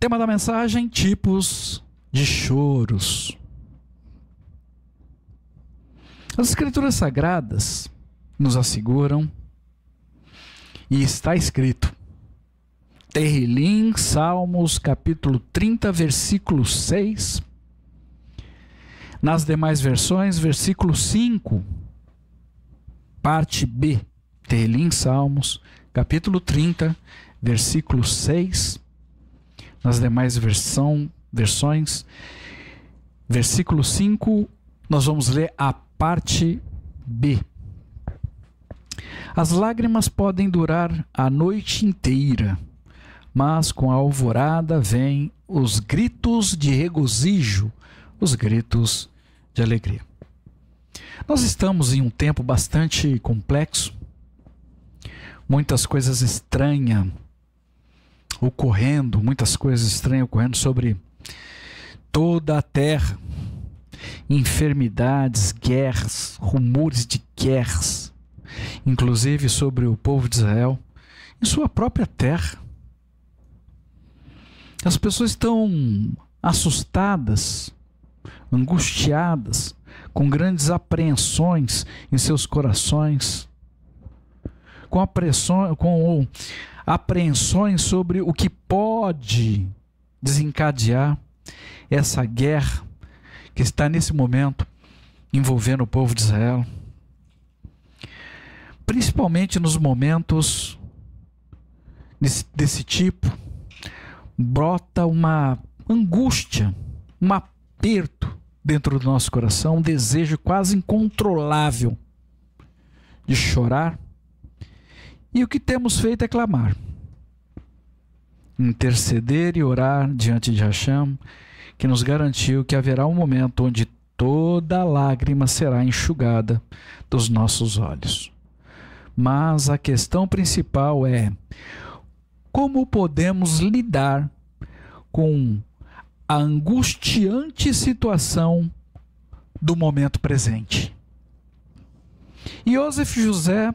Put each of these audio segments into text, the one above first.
Tema da mensagem: tipos de choros. As Escrituras Sagradas nos asseguram, e está escrito, Terrilim, Salmos, capítulo 30, versículo 6. Nas demais versões, versículo 5, parte B. Terrilim, Salmos, capítulo 30, versículo 6. Nas demais versões, versículo 5, nós vamos ler a parte B. As lágrimas podem durar a noite inteira, mas com a alvorada vêm os gritos de regozijo, os gritos de alegria. Nós estamos em um tempo bastante complexo, muitas coisas estranhas ocorrendo sobre toda a terra, enfermidades, guerras, rumores de guerras, inclusive sobre o povo de Israel, em sua própria terra. As pessoas estão assustadas, angustiadas, com grandes apreensões em seus corações, com apreensões sobre o que pode desencadear essa guerra que está nesse momento envolvendo o povo de Israel. Principalmente nos momentos desse tipo, brota uma angústia, um aperto dentro do nosso coração, um desejo quase incontrolável de chorar. E o que temos feito é clamar, interceder e orar diante de Hashem, que nos garantiu que haverá um momento onde toda lágrima será enxugada dos nossos olhos. Mas a questão principal é: como podemos lidar com a angustiante situação do momento presente? Yosef José,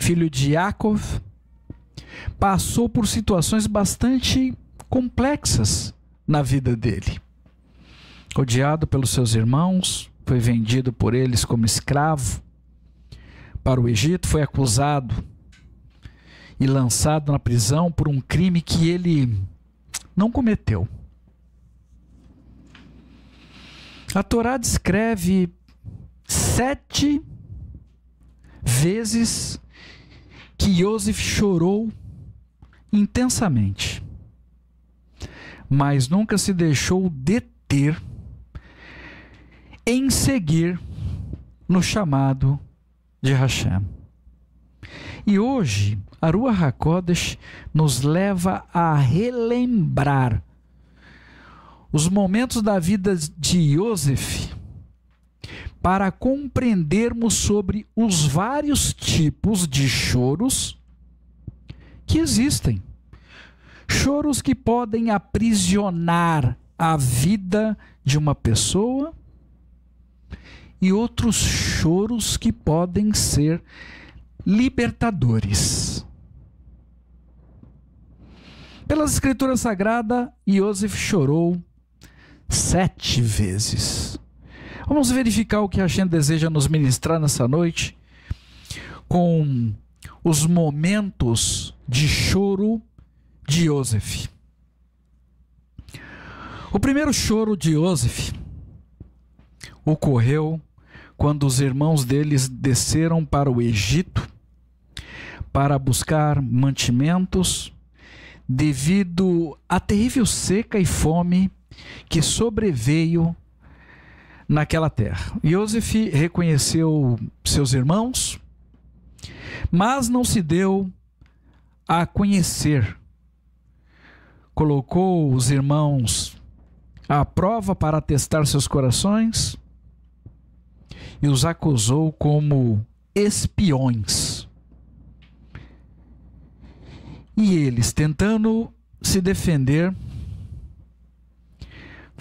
filho de Yaakov, passou por situações bastante complexas na vida dele. Odiado pelos seus irmãos, foi vendido por eles como escravo para o Egito, foi acusado e lançado na prisão por um crime que ele não cometeu. A Torá descreve 7 vezes que Yosef chorou intensamente, mas nunca se deixou deter em seguir no chamado de Hashem. E hoje, a Ruach HaKodesh nos leva a relembrar os momentos da vida de Yosef para compreendermos sobre os vários tipos de choros que existem. Choros que podem aprisionar a vida de uma pessoa e outros choros que podem ser libertadores. Pelas Escrituras Sagradas, Yosef chorou 7 vezes. Vamos verificar o que Hashem deseja nos ministrar nessa noite com os momentos de choro de Yosef. O primeiro choro de Yosef ocorreu quando os irmãos deles desceram para o Egito para buscar mantimentos devido à terrível seca e fome que sobreveio naquela terra. Yosef reconheceu seus irmãos, mas não se deu a conhecer. Colocou os irmãos à prova para testar seus corações e os acusou como espiões. E eles, tentando se defender,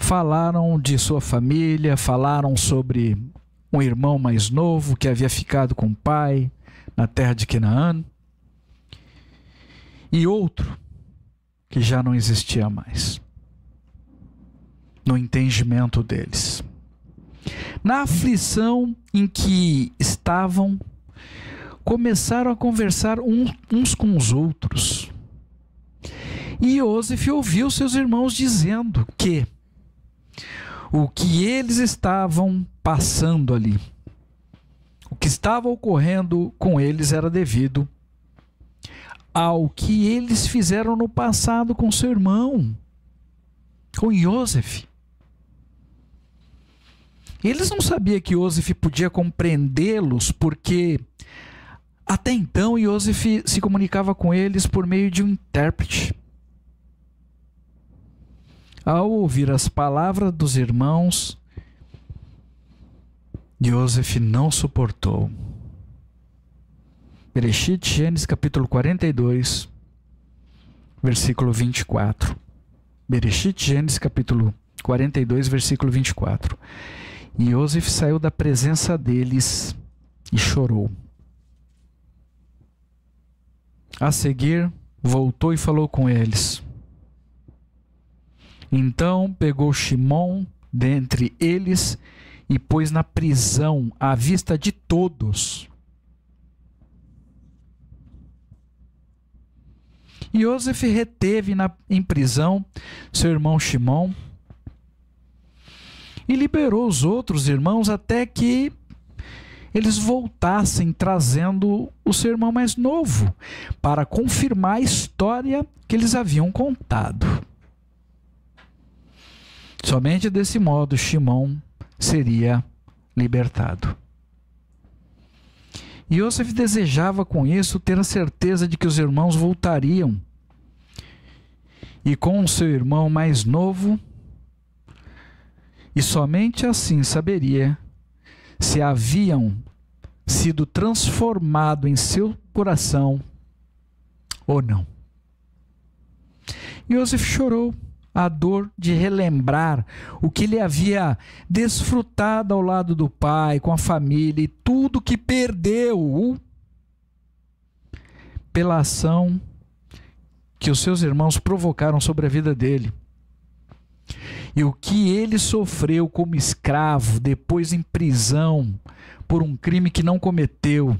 falaram de sua família, falaram sobre um irmão mais novo que havia ficado com o pai na terra de Canaã, e outro que já não existia mais. no entendimento deles. Na aflição em que estavam, começaram a conversar uns com os outros. E Iosef ouviu seus irmãos dizendo que o que eles estavam passando ali, o que estava ocorrendo com eles era devido ao que eles fizeram no passado com seu irmão, com Iosef. Eles não sabiam que Iosef podia compreendê-los, porque até então Iosef se comunicava com eles por meio de um intérprete. Ao ouvir as palavras dos irmãos, Iosef não suportou. Bereshit, Gênesis capítulo 42, versículo 24. Bereshit, Gênesis capítulo 42, versículo 24. E Iosef saiu da presença deles e chorou. A seguir, voltou e falou com eles. Então pegou Shimon dentre eles e pôs na prisão à vista de todos. Iosef reteve em prisão seu irmão Shimon e liberou os outros irmãos até que eles voltassem trazendo o seu irmão mais novo para confirmar a história que eles haviam contado. Somente desse modo Shimon seria libertado. Iosef desejava com isso ter a certeza de que os irmãos voltariam e com o seu irmão mais novo, e somente assim saberia se haviam sido transformados em seu coração ou não. Iosef chorou a dor de relembrar o que ele havia desfrutado ao lado do pai, com a família, e tudo que perdeu pela ação que os seus irmãos provocaram sobre a vida dele. E o que ele sofreu como escravo, depois em prisão, por um crime que não cometeu.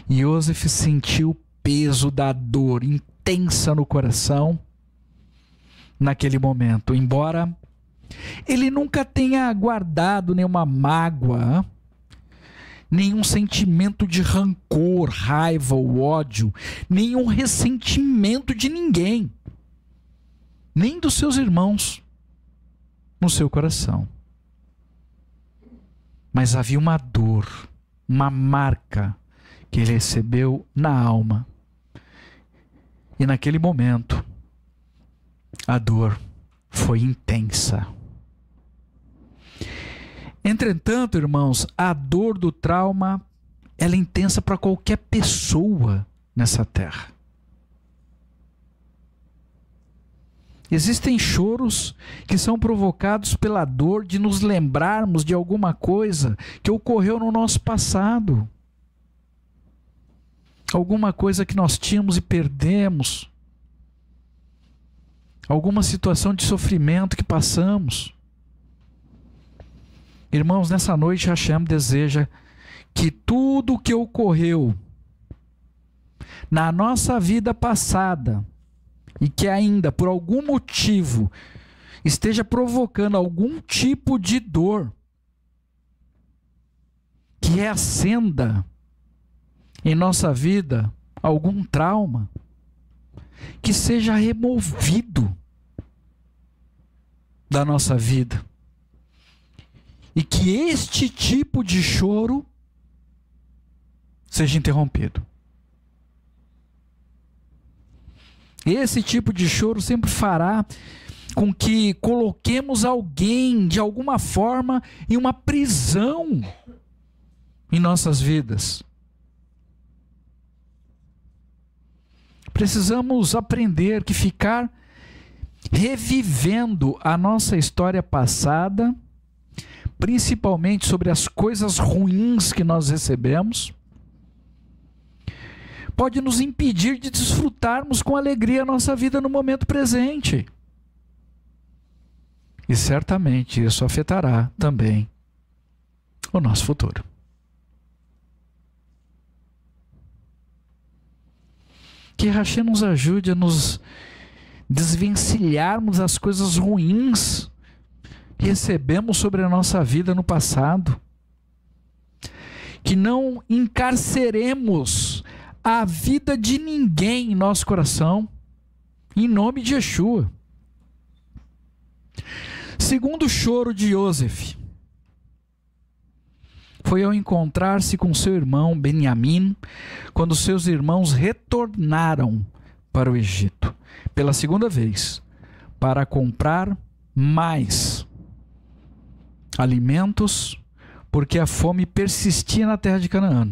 Iosef sentiu o peso da dor intensa no coração naquele momento, embora ele nunca tenha guardado nenhuma mágoa, nenhum sentimento de rancor, raiva ou ódio, nenhum ressentimento de ninguém, nem dos seus irmãos no seu coração. Mas havia uma dor, uma marca que ele recebeu na alma. E naquele momento, a dor foi intensa. Entretanto, irmãos, a dor do trauma, ela é intensa para qualquer pessoa nessa terra. Existem choros que são provocados pela dor de nos lembrarmos de alguma coisa que ocorreu no nosso passado. Alguma coisa que nós tínhamos e perdemos. Alguma situação de sofrimento que passamos. Irmãos, nessa noite Hashem deseja que tudo o que ocorreu na nossa vida passada e que ainda por algum motivo esteja provocando algum tipo de dor, que reacenda em nossa vida algum trauma, que seja removido da nossa vida. E que este tipo de choro seja interrompido. Esse tipo de choro sempre fará com que coloquemos alguém, de alguma forma, em uma prisão em nossas vidas. Precisamos aprender que ficar revivendo a nossa história passada, principalmente sobre as coisas ruins que nós recebemos, pode nos impedir de desfrutarmos com alegria a nossa vida no momento presente. E certamente isso afetará também o nosso futuro. Que Hashem nos ajude a nos desvencilharmos das coisas ruins que recebemos sobre a nossa vida no passado. Que não encarceremos a vida de ninguém em nosso coração, em nome de Yeshua. Segundo choro de Yosef foi ao encontrar-se com seu irmão Benjamim, quando seus irmãos retornaram para o Egito, pela segunda vez, para comprar mais alimentos, porque a fome persistia na terra de Canaã.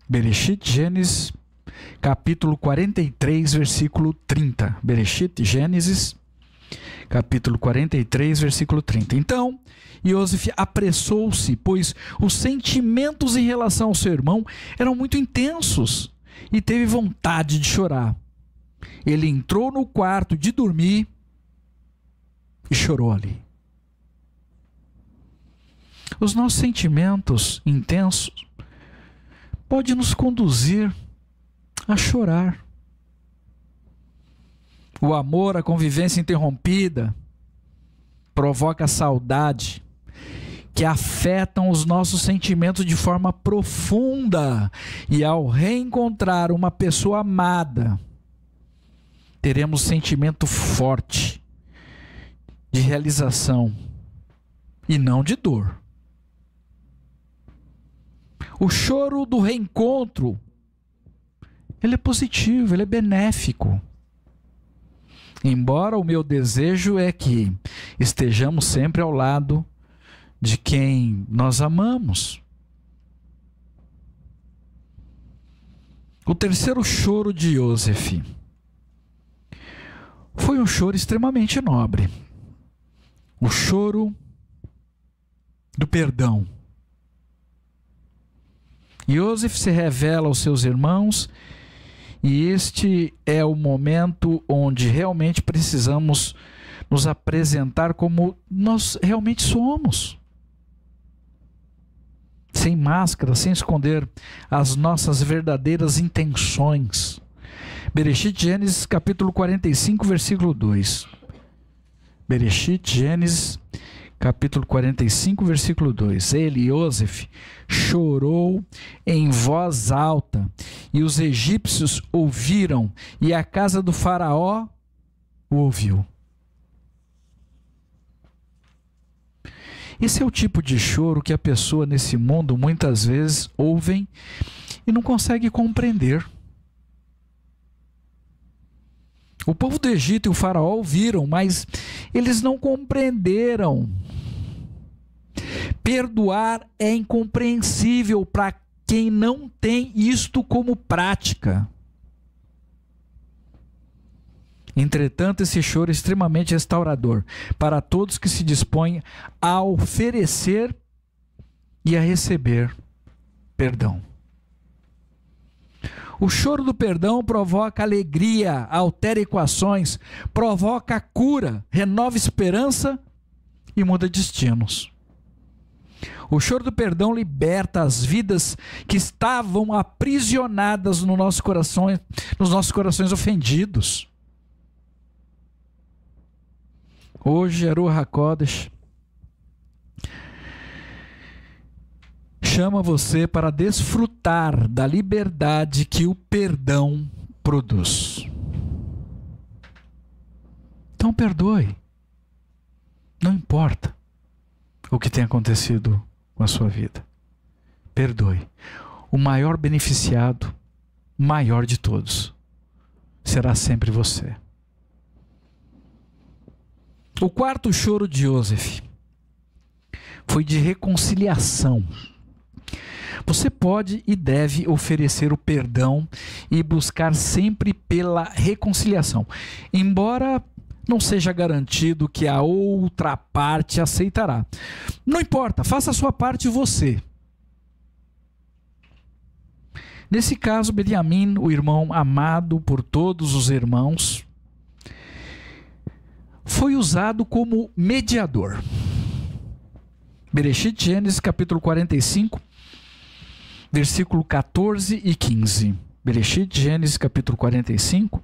Bereshit, Gênesis, capítulo 43, versículo 30. Bereshit, Gênesis, capítulo 43, versículo 30. Então, Yosef apressou-se, pois os sentimentos em relação ao seu irmão eram muito intensos, e teve vontade de chorar. Ele entrou no quarto de dormir e chorou ali. Os nossos sentimentos intensos podem nos conduzir a chorar. O amor, a convivência interrompida, provoca saudade, que afetam os nossos sentimentos de forma profunda. E ao reencontrar uma pessoa amada, teremos sentimento forte de realização e não de dor. O choro do reencontro, ele é positivo, ele é benéfico. Embora o meu desejo é que estejamos sempre ao lado de quem nós amamos. O terceiro choro de Yosef foi um choro extremamente nobre. O choro do perdão. Yosef se revela aos seus irmãos, e este é o momento onde realmente precisamos nos apresentar como nós realmente somos. Sem máscara, sem esconder as nossas verdadeiras intenções. Bereshit, Gênesis, capítulo 45, versículo 2. Bereshit, Gênesis, capítulo 45, versículo 2. Ele, Yosef, chorou em voz alta, e os egípcios ouviram, e a casa do faraó o ouviu. Esse é o tipo de choro que a pessoa nesse mundo muitas vezes ouvem e não consegue compreender. O povo do Egito e o faraó ouviram, mas eles não compreenderam. Perdoar é incompreensível para quem não tem isto como prática. Entretanto, esse choro é extremamente restaurador para todos que se dispõem a oferecer e a receber perdão. O choro do perdão provoca alegria, altera equações, provoca cura, renova esperança e muda destinos. O choro do perdão liberta as vidas que estavam aprisionadas no nosso coração, nos nossos corações ofendidos. Hoje, Ruach HaKodesh chama você para desfrutar da liberdade que o perdão produz. Então perdoe. Não importa o que tenha acontecido com a sua vida. Perdoe. O maior beneficiado, maior de todos, será sempre você. O quarto choro de Yosef foi de reconciliação. Você pode e deve oferecer o perdão e buscar sempre pela reconciliação, embora não seja garantido que a outra parte aceitará. Não importa, faça a sua parte você. Nesse caso, Benjamim, o irmão amado por todos os irmãos, foi usado como mediador. Bereshit, Gênesis, capítulo 45, versículo 14 e 15. Bereshit, Gênesis, capítulo 45,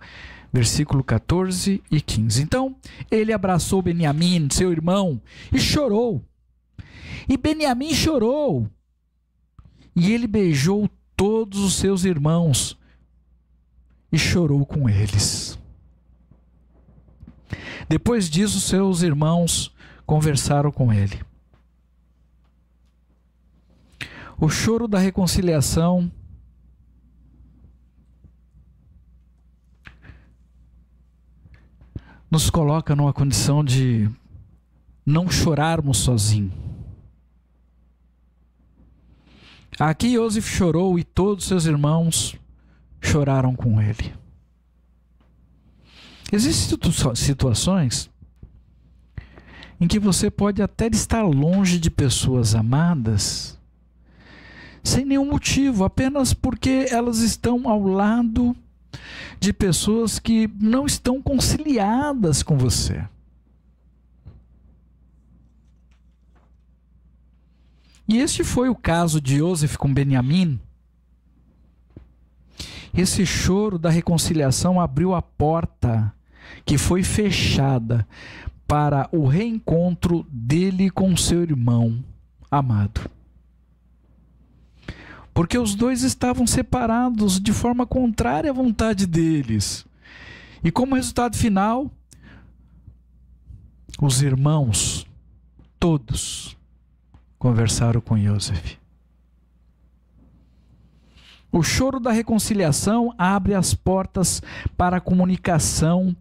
versículo 14 e 15. Então, ele abraçou Beniamim, seu irmão, e chorou. E Beniamim chorou. E ele beijou todos os seus irmãos e chorou com eles. Depois disso, seus irmãos conversaram com ele. O choro da reconciliação nos coloca numa condição de não chorarmos sozinhos. Aqui Iosef chorou e todos seus irmãos choraram com ele. Existem situações em que você pode até estar longe de pessoas amadas, sem nenhum motivo, apenas porque elas estão ao lado de pessoas que não estão conciliadas com você. E este foi o caso de Iosef com Beniamim. Esse choro da reconciliação abriu a porta que foi fechada para o reencontro dele com seu irmão amado. Porque os dois estavam separados de forma contrária à vontade deles. E como resultado final, os irmãos, todos, conversaram com Iosef. O choro da reconciliação abre as portas para a comunicação.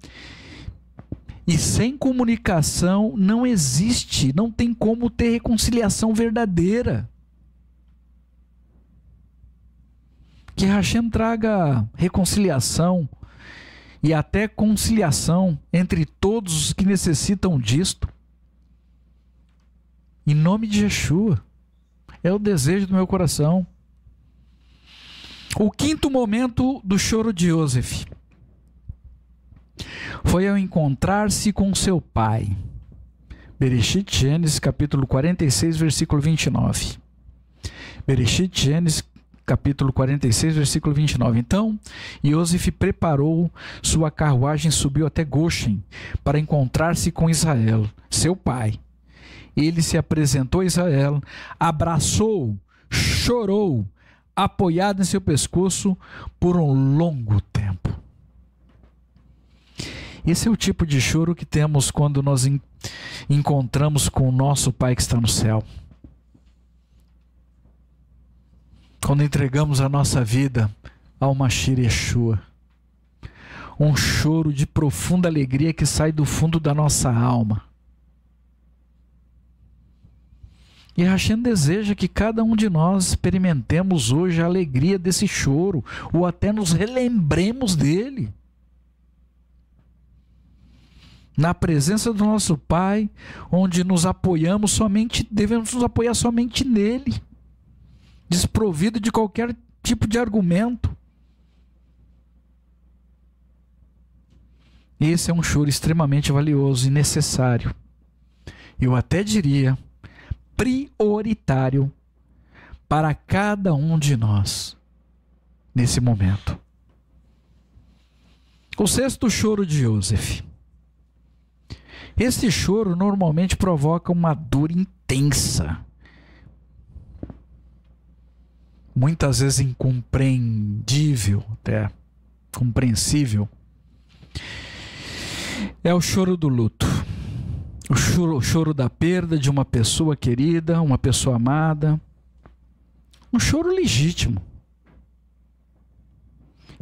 E sem comunicação não existe, não tem como ter reconciliação verdadeira. Que Hashem traga reconciliação e até conciliação entre todos os que necessitam disto. Em nome de Yeshua. É o desejo do meu coração. O quinto momento do choro de Iosef foi ao encontrar-se com seu pai. Bereshit, Gênesis, capítulo 46, versículo 29. Bereshit, Gênesis, capítulo 46, versículo 29. Então, Iosef preparou sua carruagem e subiu até Goshen para encontrar-se com Israel, seu pai. Ele se apresentou a Israel, abraçou, chorou, apoiado em seu pescoço por um longo tempo. Esse é o tipo de choro que temos quando nós encontramos com o nosso Pai que está no céu. Quando entregamos a nossa vida ao Mashiach Yeshua. Um choro de profunda alegria que sai do fundo da nossa alma. E Hashem deseja que cada um de nós experimentemos hoje a alegria desse choro, ou até nos relembremos dele. Na presença do nosso Pai, onde nos apoiamos somente, devemos nos apoiar somente nele, desprovido de qualquer tipo de argumento. Esse é um choro extremamente valioso e necessário. Eu até diria prioritário para cada um de nós nesse momento. O sexto choro de Iosef. Este choro normalmente provoca uma dor intensa, muitas vezes incompreendível, até compreensível. É o choro do luto. O choro da perda de uma pessoa querida, uma pessoa amada. Um choro legítimo.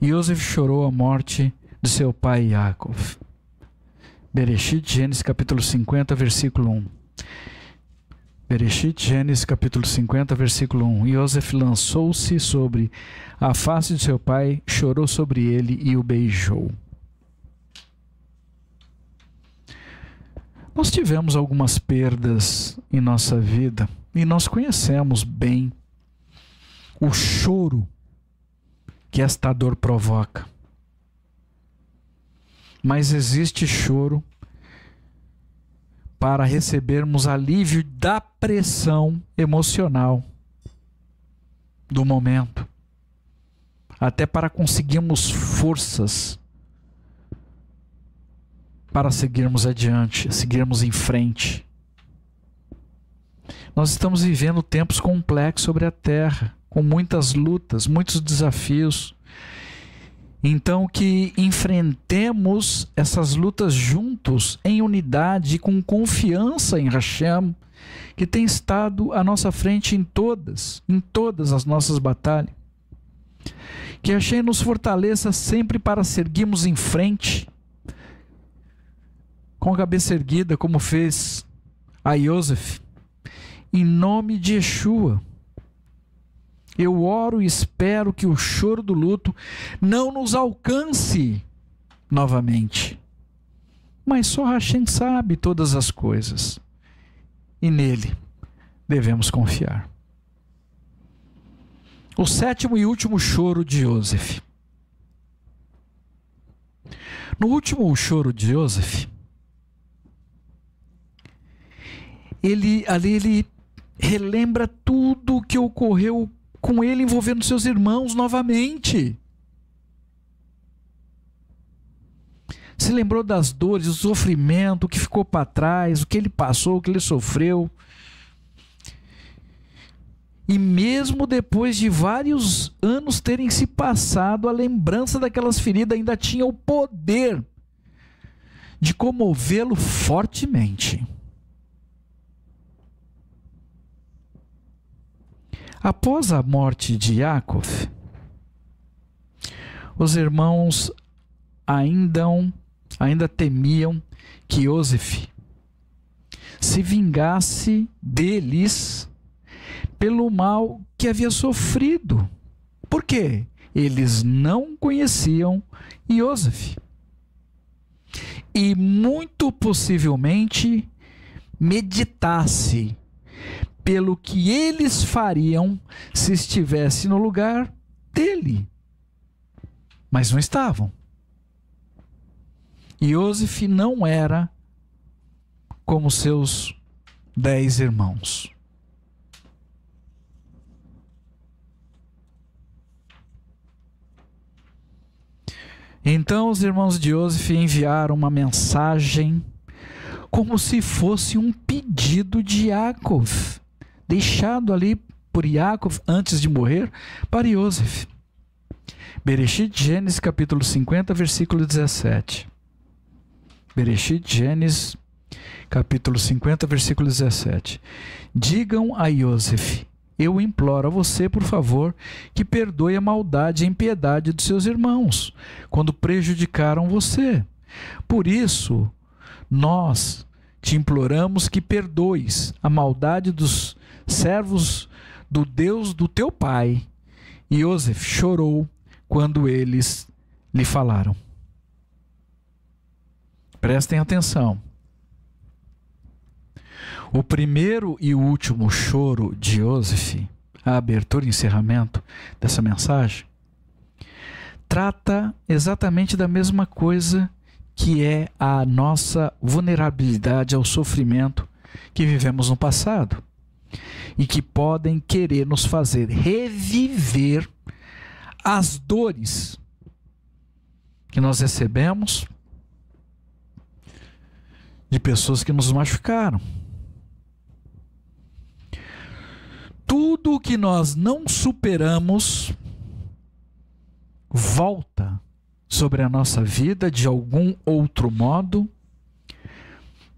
Iosef chorou a morte de seu pai Yaakov. Bereshit, Gênesis, capítulo 50, versículo 1. Bereshit, Gênesis, capítulo 50, versículo 1. Iosef lançou-se sobre a face de seu pai, chorou sobre ele e o beijou. Nós tivemos algumas perdas em nossa vida e nós conhecemos bem o choro que esta dor provoca. Mas existe choro para recebermos alívio da pressão emocional do momento, até para conseguirmos forças para seguirmos adiante, seguirmos em frente. Nós estamos vivendo tempos complexos sobre a terra, com muitas lutas, muitos desafios. Então, que enfrentemos essas lutas juntos, em unidade e com confiança em Hashem, que tem estado à nossa frente em todas as nossas batalhas. Que Hashem nos fortaleça sempre para seguirmos em frente, com a cabeça erguida, como fez a Yosef, em nome de Yeshua. Eu oro e espero que o choro do luto não nos alcance novamente. Mas só Hashem sabe todas as coisas. E nele devemos confiar. O sétimo e último choro de Yosef. No último choro de Yosef, ele relembra tudo o que ocorreu com ele envolvendo seus irmãos novamente. Se lembrou das dores, do sofrimento, o que ficou para trás, o que ele passou, o que ele sofreu. E mesmo depois de vários anos terem se passado, a lembrança daquelas feridas ainda tinha o poder de comovê-lo fortemente. Após a morte de Yaakov, os irmãos ainda temiam que Yosef se vingasse deles pelo mal que havia sofrido. Por quê? Eles não conheciam Yosef. E muito possivelmente meditasse pelo que eles fariam se estivesse no lugar dele. Mas não estavam. Yosef não era como seus 10 irmãos. Então os irmãos de Yosef enviaram uma mensagem como se fosse um pedido de Yaakov, deixado ali por Yaakov antes de morrer para Yosef. Bereshit, Gênesis capítulo 50, versículo 17. Bereshit, Gênesis capítulo 50, versículo 17. Digam a Yosef: eu imploro a você, por favor, que perdoe a maldade e a impiedade dos seus irmãos, quando prejudicaram você. Por isso, nós te imploramos que perdoes a maldade dos servos do Deus do teu pai. E Yosef chorou quando eles lhe falaram. Prestem atenção. O primeiro e o último choro de Yosef, a abertura e encerramento dessa mensagem, trata exatamente da mesma coisa, que é a nossa vulnerabilidade ao sofrimento que vivemos no passado e que podem querer nos fazer reviver as dores que nós recebemos de pessoas que nos machucaram. Tudo o que nós não superamos volta sobre a nossa vida de algum outro modo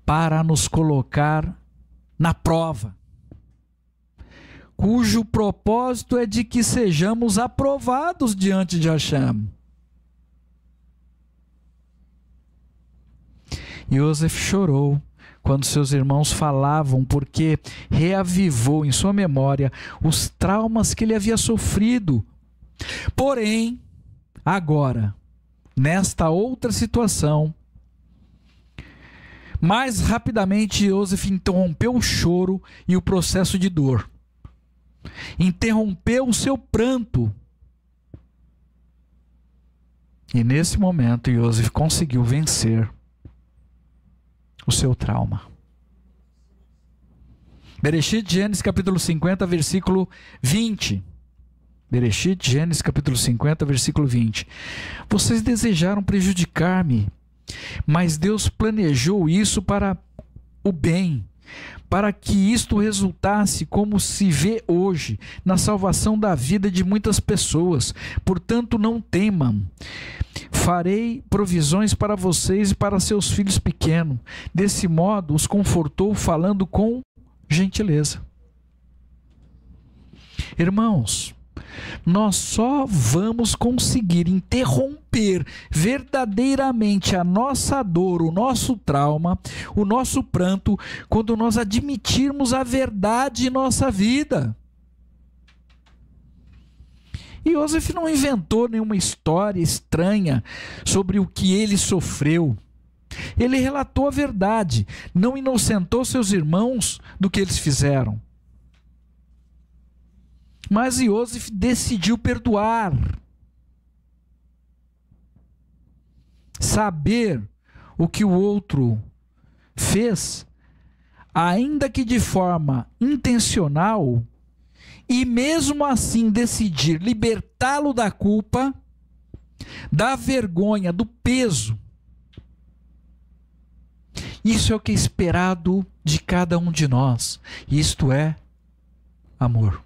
para nos colocar na prova, cujo propósito é de que sejamos aprovados diante de Hashem. Yosef chorou quando seus irmãos falavam, porque reavivou em sua memória os traumas que ele havia sofrido. Porém, agora, nesta outra situação, mais rapidamente Yosef interrompeu o choro e o processo de dor. Interrompeu o seu pranto. E nesse momento Yosef conseguiu vencer o seu trauma. Bereshit, Gênesis capítulo 50, versículo 20. Bereshit, Gênesis capítulo 50, versículo 20. Vocês desejaram prejudicar-me, mas Deus planejou isso para o bem, para que isto resultasse, como se vê hoje, na salvação da vida de muitas pessoas. Portanto, não temam. Farei provisões para vocês e para seus filhos pequenos. Desse modo, os confortou, falando com gentileza. Irmãos, nós só vamos conseguir interromper verdadeiramente a nossa dor, o nosso trauma, o nosso pranto, quando nós admitirmos a verdade em nossa vida. E Yosef não inventou nenhuma história estranha sobre o que ele sofreu. Ele relatou a verdade, não inocentou seus irmãos do que eles fizeram. Mas Yosef decidiu perdoar. Saber o que o outro fez, ainda que de forma intencional, e mesmo assim decidir libertá-lo da culpa, da vergonha, do peso. Isso é o que é esperado de cada um de nós. Isto é amor.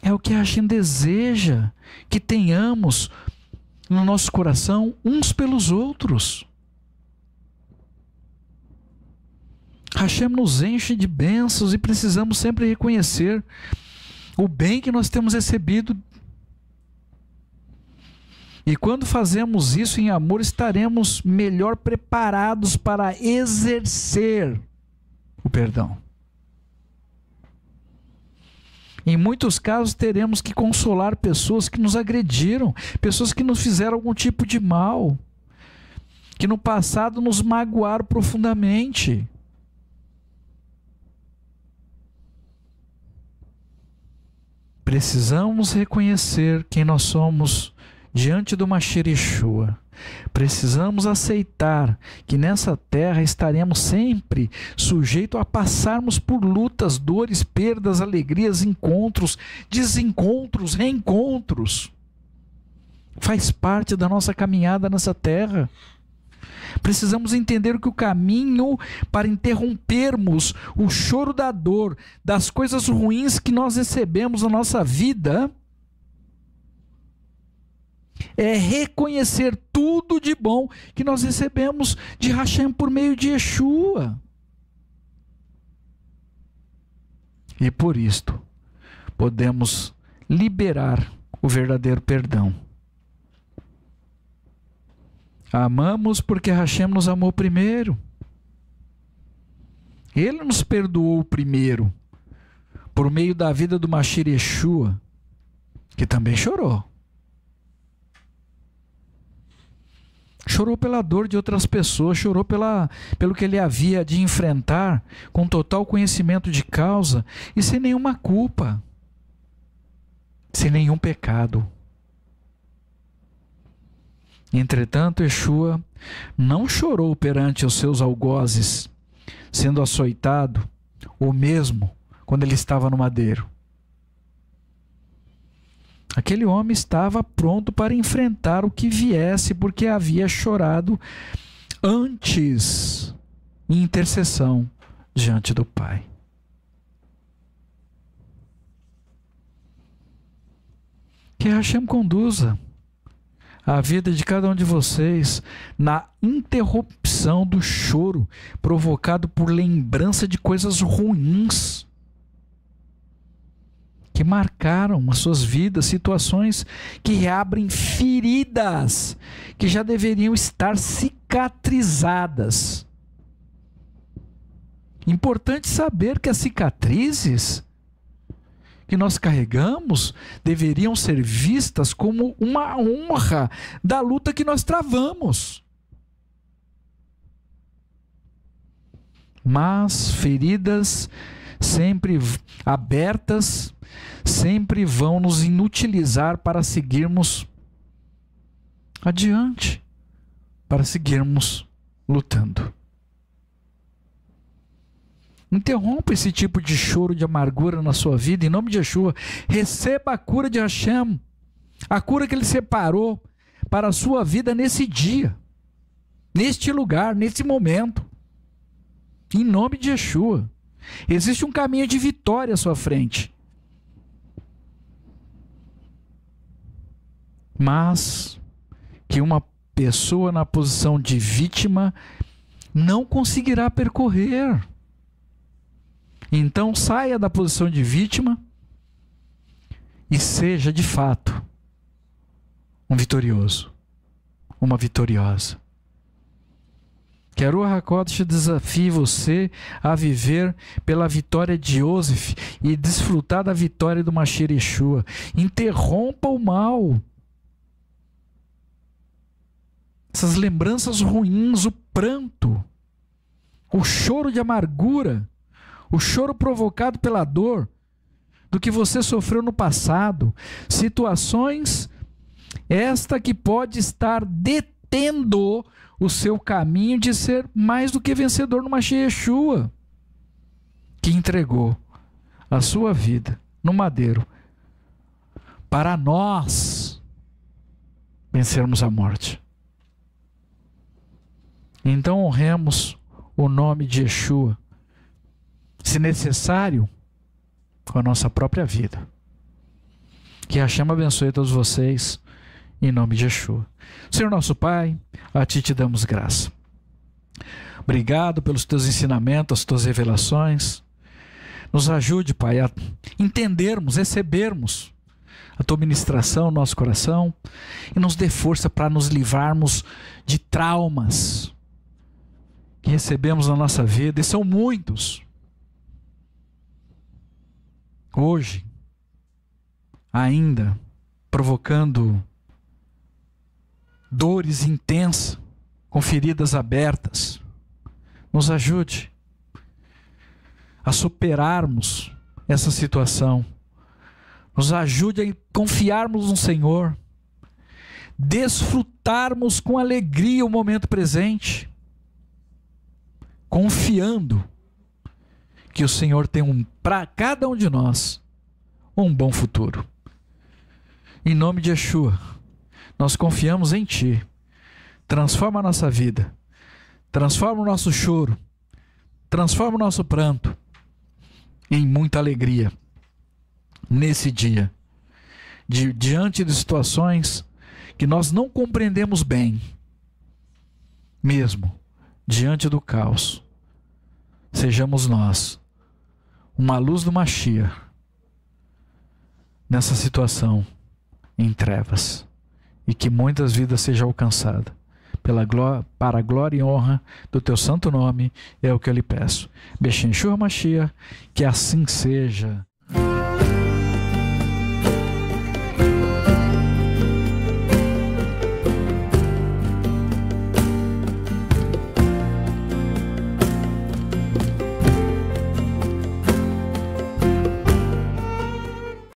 É o que a gente deseja que tenhamos no nosso coração uns pelos outros. Hashem nos enche de bênçãos e precisamos sempre reconhecer o bem que nós temos recebido. E quando fazemos isso em amor, estaremos melhor preparados para exercer o perdão. Em muitos casos teremos que consolar pessoas que nos agrediram, pessoas que nos fizeram algum tipo de mal, que no passado nos magoaram profundamente. Precisamos reconhecer quem nós somos diante do Mashiach Yeshua. Precisamos aceitar que nessa terra estaremos sempre sujeitos a passarmos por lutas, dores, perdas, alegrias, encontros, desencontros, reencontros. Faz parte da nossa caminhada nessa terra. Precisamos entender que o caminho para interrompermos o choro da dor, das coisas ruins que nós recebemos na nossa vida, é reconhecer tudo de bom que nós recebemos de Hashem por meio de Yeshua. E por isto, podemos liberar o verdadeiro perdão. Amamos porque Hashem nos amou primeiro. Ele nos perdoou primeiro, por meio da vida do Mashiach Yeshua, que também chorou. Chorou pela dor de outras pessoas, chorou pelo que ele havia de enfrentar, com total conhecimento de causa e sem nenhuma culpa, sem nenhum pecado. Entretanto, Yeshua não chorou perante os seus algozes, sendo açoitado, ou mesmo quando ele estava no madeiro. Aquele homem estava pronto para enfrentar o que viesse, porque havia chorado antes, em intercessão diante do Pai. Que Hashem conduza a vida de cada um de vocês na interrupção do choro provocado por lembrança de coisas ruins que marcaram as suas vidas, situações que reabrem feridas que já deveriam estar cicatrizadas. Importante saber que as cicatrizes que nós carregamos deveriam ser vistas como uma honra da luta que nós travamos. Mas feridas sempre abertas sempre vão nos inutilizar para seguirmos adiante, para seguirmos lutando. Interrompa esse tipo de choro, de amargura na sua vida, em nome de Yeshua. Receba a cura de Hashem, a cura que Ele separou para a sua vida nesse dia, neste lugar, nesse momento. Em nome de Yeshua. Existe um caminho de vitória à sua frente. Mas que uma pessoa na posição de vítima não conseguirá percorrer. Então saia da posição de vítima e seja de fato um vitorioso, uma vitoriosa. Que a Ruach HaKodesh desafie você a viver pela vitória de Yosef e desfrutar da vitória do Mashiach Yeshua. Interrompa o mal. Essas lembranças ruins, o pranto, o choro de amargura, o choro provocado pela dor do que você sofreu no passado. Situações esta que pode estar detendo o seu caminho de ser mais do que vencedor no Mashiach Yeshua, que entregou a sua vida no madeiro para nós vencermos a morte. Então honremos o nome de Yeshua, se necessário, com a nossa própria vida. Que Hashem abençoe todos vocês, em nome de Yeshua. Senhor nosso Pai, a Ti te damos graça. Obrigado pelos Teus ensinamentos, as Tuas revelações. Nos ajude, Pai, a entendermos, recebermos a Tua ministração no nosso coração e nos dê força para nos livrarmos de traumas que recebemos na nossa vida, e são muitos. Hoje, ainda provocando dores intensas, com feridas abertas. Nos ajude a superarmos essa situação. Nos ajude a confiarmos no Senhor, desfrutarmos com alegria o momento presente, confiando que o Senhor tem para cada um de nós um bom futuro. Em nome de Yeshua, nós confiamos em Ti. Transforma a nossa vida, transforma o nosso choro, transforma o nosso pranto em muita alegria nesse dia, diante de situações que nós não compreendemos bem, mesmo diante do caos. Sejamos nós uma luz do Mashiach nessa situação em trevas, e que muitas vidas sejam alcançadas para a glória e honra do Teu santo nome, é o que eu lhe peço. Bechim Shur Mashiach, que assim seja.